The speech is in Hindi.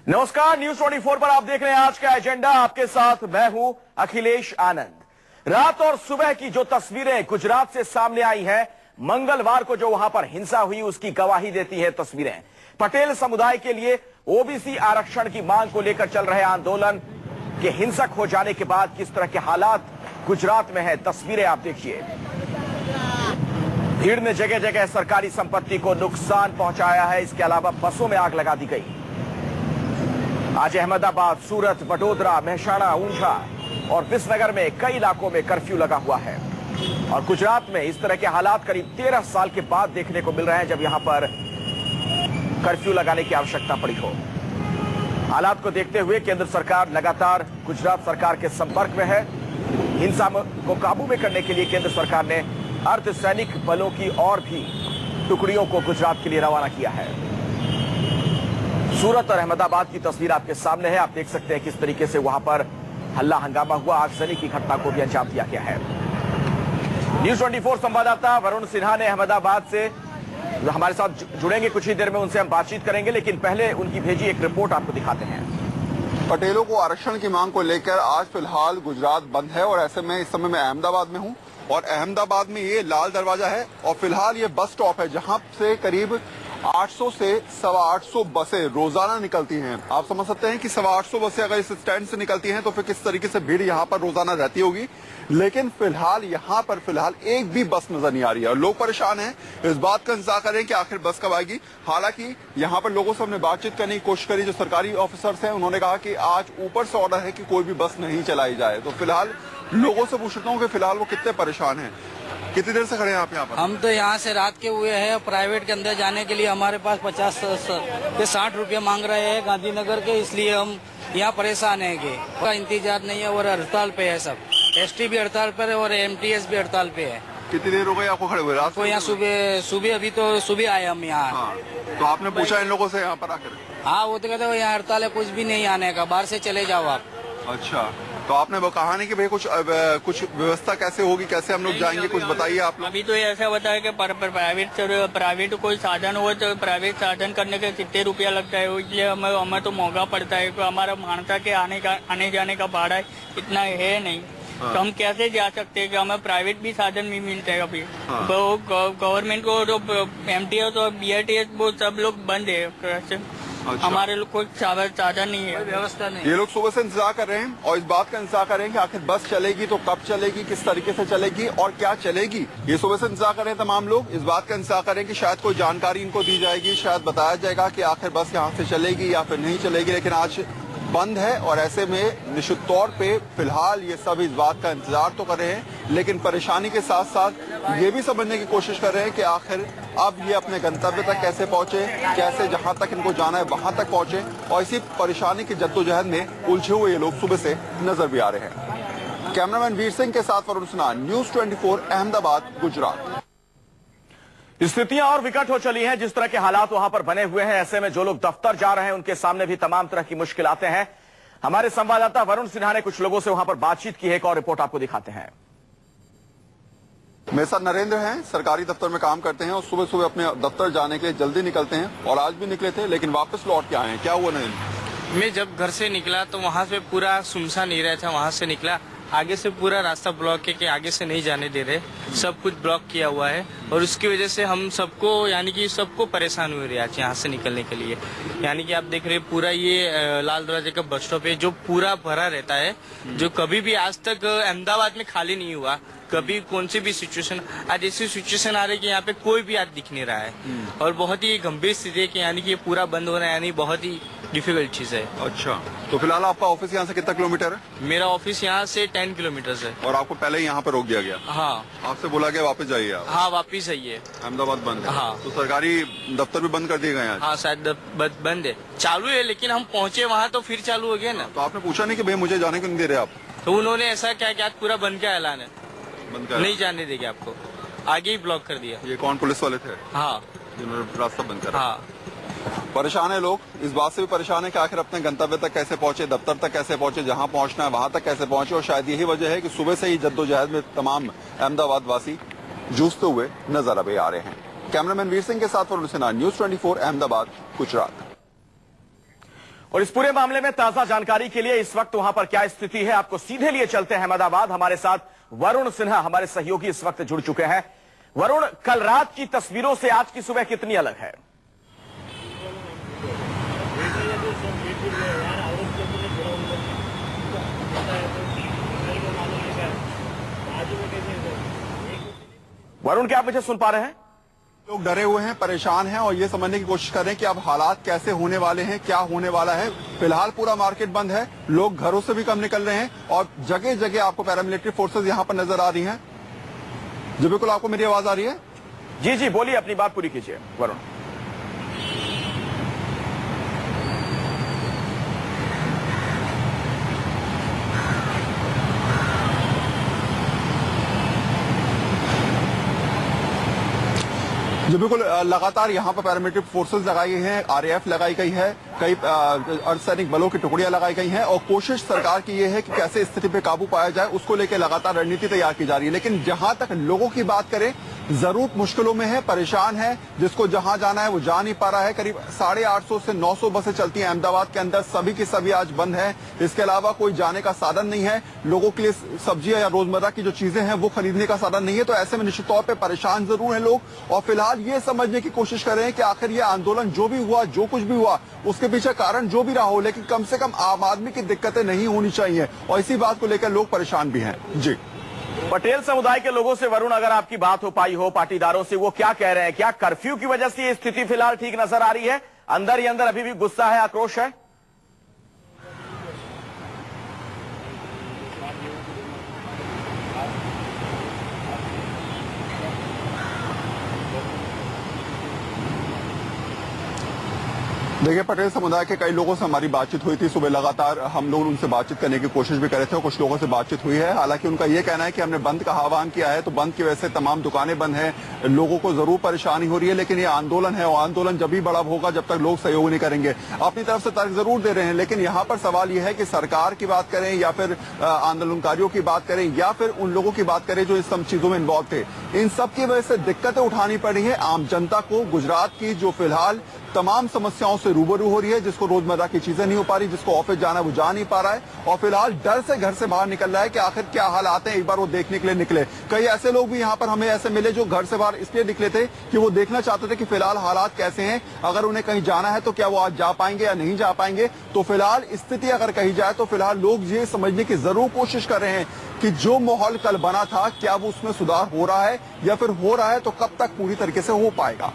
नमस्कार, न्यूज 24 पर आप देख रहे हैं आज का एजेंडा। आपके साथ मैं हूं अखिलेश आनंद। रात और सुबह की जो तस्वीरें गुजरात से सामने आई हैं, मंगलवार को जो वहां पर हिंसा हुई उसकी गवाही देती है तस्वीरें। पटेल समुदाय के लिए ओबीसी आरक्षण की मांग को लेकर चल रहे आंदोलन के हिंसक हो जाने के बाद किस तरह के हालात गुजरात में है, तस्वीरें आप देखिए। भीड़ ने जगह जगह सरकारी संपत्ति को नुकसान पहुंचाया है। इसके अलावा बसों में आग लगा दी गई। आज अहमदाबाद, सूरत, वडोदरा, मेहसाणा, ऊंझा और विसनगर में कई इलाकों में कर्फ्यू लगा हुआ है। और गुजरात में इस तरह के हालात करीब 13 साल के बाद देखने को मिल रहे हैं, जब यहां पर कर्फ्यू लगाने की आवश्यकता पड़ी हो। हालात को देखते हुए केंद्र सरकार लगातार गुजरात सरकार के संपर्क में है। हिंसा को काबू में करने के लिए केंद्र सरकार ने अर्धसैनिक बलों की और भी टुकड़ियों को गुजरात के लिए रवाना किया है। सूरत और अहमदाबाद की तस्वीर आपके सामने है। आप देख सकते हैं किस तरीके से वहां पर हल्ला हंगामा हुआ। आगजनी की घटना को भी अंजाम दिया गया है। न्यूज 24 संवाददाता वरुण सिन्हा ने अहमदाबाद से हमारे साथ जुड़ेंगे। कुछ ही देर में उनसे हम बातचीत करेंगे, लेकिन पहले उनकी भेजी एक रिपोर्ट आपको दिखाते हैं। पटेलों को आरक्षण की मांग को लेकर आज फिलहाल गुजरात बंद है और ऐसे में इस समय मैं अहमदाबाद में हूं और अहमदाबाद में ये लाल दरवाजा है और फिलहाल ये बस स्टॉप है जहां से करीब 800 से 825 बसें रोजाना निकलती हैं। आप समझ सकते हैं कि 825 बसें अगर इस स्टैंड से निकलती हैं तो फिर किस तरीके से भीड़ यहाँ पर रोजाना रहती होगी। लेकिन फिलहाल यहाँ पर एक भी बस नजर नहीं आ रही है और लोग परेशान हैं। इस बात का इंतजार कर रहे हैं कि आखिर बस कब आएगी। हालांकि यहाँ पर लोगों से हमने बातचीत करने की कोशिश करी। जो सरकारी ऑफिसर्स हैं उन्होंने कहा कि आज ऊपर से ऑर्डर है कि कोई भी बस नहीं चलाई जाए। तो फिलहाल लोगों से पूछता हूँ कि फिलहाल वो कितने परेशान हैं। कितनी देर से खड़े हैं आप यहाँ पर? हम तो यहाँ से रात के हुए हैं। प्राइवेट के अंदर जाने के लिए हमारे पास 50 से 60 रुपये मांग रहे हैं गांधीनगर के, इसलिए हम यहाँ परेशान है कि इंतजार नहीं है और हड़ताल पे है। सब एसटी भी हड़ताल पर है और एमटीएस भी हड़ताल पे है। कितनी देर हो गई आपको खड़े हुए? रात को यहाँ सुबह अभी तो सुबह आए हम यहाँ। हाँ, तो आपने पूछा इन लोगों से यहाँ पर आकर? हाँ, वो तो कहते हैं यहाँ हड़ताल है, कुछ भी नहीं आने का, बाहर से चले जाओ आप। अच्छा, तो आपने वो कहा नहीं कि भाई कुछ व्यवस्था कैसे होगी, कैसे हम लोग जाएंगे, कुछ बताइए आप लोग। अभी तो ऐसा होता है कि प्राइवेट कोई साधन हो तो प्राइवेट साधन करने के कितने रुपया लगता है, इसलिए हमें तो महंगा पड़ता है। तो हमारा मानता के आने जाने का भाड़ा इतना है नहीं। हाँ। तो हम कैसे जा सकते हैं कि हमें प्राइवेट भी साधन भी मिलते हैं अभी। हाँ। तो गवर्नमेंट को जो एमटीएस और बीआरटीएस वो सब लोग बंद है। अच्छा। हमारे लोग कोई साधन नहीं है, व्यवस्था नहीं। ये लोग सुबह से इंतजार कर रहे हैं और इस बात का इंतजार कर रहे हैं कि आखिर बस चलेगी तो कब चलेगी, किस तरीके से चलेगी और क्या चलेगी। ये सुबह से इंतजार कर रहे हैं तमाम लोग। इस बात का इंतजार कर रहे हैं कि शायद कोई जानकारी इनको दी जाएगी, शायद बताया जाएगा कि आखिर बस यहाँ से चलेगी या फिर नहीं चलेगी। लेकिन आज बंद है और ऐसे में निश्चित तौर पे फिलहाल ये सब इस बात का इंतजार तो कर रहे हैं, लेकिन परेशानी के साथ साथ ये भी समझने की कोशिश कर रहे हैं कि आखिर अब ये अपने गंतव्य तक कैसे पहुंचे, कैसे जहां तक इनको जाना है वहां तक पहुंचे। और इसी परेशानी की जद्दोजहद में उलझे हुए ये लोग सुबह से नजर भी आ रहे हैं। कैमरामैन वीर सिंह के साथ वरुण सिन्हा, न्यूज 24 अहमदाबाद, गुजरात। स्थितियां और विकट हो चली हैं। जिस तरह के हालात वहां पर बने हुए हैं, ऐसे में जो लोग दफ्तर जा रहे हैं उनके सामने भी तमाम तरह की मुश्किल आते हैं। हमारे संवाददाता वरुण सिन्हा ने कुछ लोगों से वहां पर बातचीत की है। एक और रिपोर्ट आपको दिखाते हैं। मेरे साथ नरेंद्र हैं, सरकारी दफ्तर में काम करते हैं और सुबह सुबह अपने दफ्तर जाने के लिए जल्दी निकलते हैं और आज भी निकले थे लेकिन वापस लौट के आए हैं। क्या हुआ नरेंद्र? मैं जब घर से निकला तो वहाँ पे पूरा सुनसान एरिया था। वहाँ से निकला, आगे से पूरा रास्ता ब्लॉक है कि आगे से नहीं जाने दे रहे, सब कुछ ब्लॉक किया हुआ है और उसकी वजह से हम सबको यानी कि सबको परेशान हुए रहे आज यहाँ से निकलने के लिए। यानी कि आप देख रहे पूरा ये लाल दरवाजे का बस स्टॉप है जो पूरा भरा रहता है, जो कभी भी आज तक अहमदाबाद में खाली नहीं हुआ। कभी कौन सी भी सिचुएशन, आज ऐसी सिचुएशन आ रही है कि यहाँ पे कोई भी आज दिख नहीं रहा है और बहुत ही गंभीर स्थिति है कि यानी कि ये पूरा बंद हो रहा है, यानी बहुत ही डिफिकल्ट चीज है। अच्छा, तो फिलहाल आपका ऑफिस यहाँ से कितना किलोमीटर है? मेरा ऑफिस यहाँ से 10 किलोमीटर है। और आपको पहले ही यहाँ पर रोक दिया गया? हाँ, आपसे बोला गया वापस जाइए आप? हाँ, वापिस आइए। अहमदाबाद बंद है? हाँ। तो सरकारी दफ्तर भी बंद कर दिए गए हैं? हाँ, शायद बंद है, चालू है, लेकिन हम पहुँचे वहाँ तो फिर चालू हो गया ना। तो आपने पूछा नहीं कि भाई मुझे जाने क्यों नहीं दे रहे आप? तो उन्होंने ऐसा क्या किया, पूरा बंद का ऐलान है, नहीं जाने देंगे आपको, आगे ही ब्लॉक कर दिया। ये कौन, पुलिस वाले थे? हाँ, जिन्होंने रास्ता बंद करा? हाँ। परेशान है लोग, इस बात से भी परेशान है कि आखिर अपने गंतव्य तक कैसे पहुंचे, दफ्तर तक कैसे पहुंचे, जहां पहुंचना है वहां तक कैसे पहुंचे। और शायद यही वजह है कि सुबह से ही जद्दोजहद में तमाम अहमदाबाद वासी जूझते हुए नजर अभी आ रहे हैं। कैमरामैन वीर सिंह के साथ वरुण सिन्हा, न्यूज 24 अहमदाबाद, गुजरात। और इस पूरे मामले में ताजा जानकारी के लिए इस वक्त वहां पर क्या स्थिति है, आपको सीधे लिए चलते हैं अहमदाबाद। हमारे साथ वरुण सिन्हा हमारे सहयोगी इस वक्त जुड़ चुके हैं। वरुण, कल रात की तस्वीरों से आज की सुबह कितनी अलग है? वरुण, क्या आप मुझे सुन पा रहे हैं? लोग डरे हुए हैं, परेशान हैं और ये समझने की कोशिश कर रहे हैं कि अब हालात कैसे होने वाले हैं, क्या होने वाला है। फिलहाल पूरा मार्केट बंद है, लोग घरों से भी कम निकल रहे हैं और जगह जगह आपको पैरामिलिट्री फोर्सेस यहां पर नजर आ रही हैं। जी बिल्कुल, आपको मेरी आवाज आ रही है? जी जी, बोलिए, अपनी बात पूरी कीजिए वरुण। जो बिल्कुल लगातार यहाँ पर पैरामिलिट्री फोर्सेस लगाई गई हैं, आरएएफ लगाई गई है, कई अर्धसैनिक बलों की टुकड़ियां लगाई गई हैं और कोशिश सरकार की ये है कि कैसे स्थिति पे काबू पाया जाए, उसको लेकर लगातार रणनीति तैयार की जा रही है। लेकिन जहां तक लोगों की बात करें, जरूर मुश्किलों में है, परेशान है, जिसको जहां जाना है वो जा नहीं पा रहा है। करीब 850 से 900 बसें चलती हैं अहमदाबाद के अंदर, सभी की सभी आज बंद है। इसके अलावा कोई जाने का साधन नहीं है, लोगों के लिए सब्जियां या रोजमर्रा की जो चीजें हैं वो खरीदने का साधन नहीं है। तो ऐसे में निश्चित तौर पर परेशान जरूर है लोग और फिलहाल ये समझने की कोशिश कर रहे हैं कि आखिर ये आंदोलन जो भी हुआ, जो कुछ भी हुआ, उसके पीछे कारण जो भी रहा हो, लेकिन कम से कम आम आदमी की दिक्कतें नहीं होनी चाहिए और इसी बात को लेकर लोग परेशान भी हैं। जी, पटेल समुदाय के लोगों से वरुण अगर आपकी बात हो पाई हो, पाटीदारों से, वो क्या कह रहे हैं? क्या कर्फ्यू की वजह से ये स्थिति फिलहाल ठीक नजर आ रही है? अंदर ही अंदर अभी भी गुस्सा है, आक्रोश है? देखिए, पटेल समुदाय के कई लोगों से हमारी बातचीत हुई थी सुबह, लगातार हम लोग उनसे बातचीत करने की कोशिश भी कर रहे थे और कुछ लोगों से बातचीत हुई है। हालांकि उनका ये कहना है कि हमने बंद का आह्वान किया है तो बंद की वजह से तमाम दुकानें बंद हैं, लोगों को जरूर परेशानी हो रही है, लेकिन ये आंदोलन है और आंदोलन जब भी बड़ा होगा जब तक लोग सहयोग नहीं करेंगे। अपनी तरफ से तर्क जरूर दे रहे हैं, लेकिन यहाँ पर सवाल यह है कि सरकार की बात करें या फिर आंदोलनकारियों की बात करें या फिर उन लोगों की बात करें जो इस सब चीजों में इन्वॉल्व थे, इन सब की वजह से दिक्कतें उठानी पड़ रही है आम जनता को। गुजरात की जो फिलहाल तमाम समस्याओं से रूबरू हो रही है, जिसको रोजमर्रा की चीजें नहीं हो पा रही, जिसको ऑफिस जाना वो जा नहीं पा रहा है और फिलहाल डर से घर से बाहर निकल रहा है कि आखिर क्या हालात हैं, एक बार वो देखने के लिए निकले। कई ऐसे लोग भी यहाँ पर हमें ऐसे मिले जो घर से बाहर इसलिए निकले थे कि वो देखना चाहते थे कि फिलहाल हालात कैसे हैं, अगर उन्हें कहीं जाना है तो क्या वो आज जा पाएंगे या नहीं जा पाएंगे। तो फिलहाल स्थिति अगर कही जाए तो फिलहाल लोग ये समझने की जरूर कोशिश कर रहे हैं कि जो माहौल कल बना था क्या वो उसमें सुधार हो रहा है या फिर हो रहा है तो कब तक पूरी तरीके से हो पाएगा।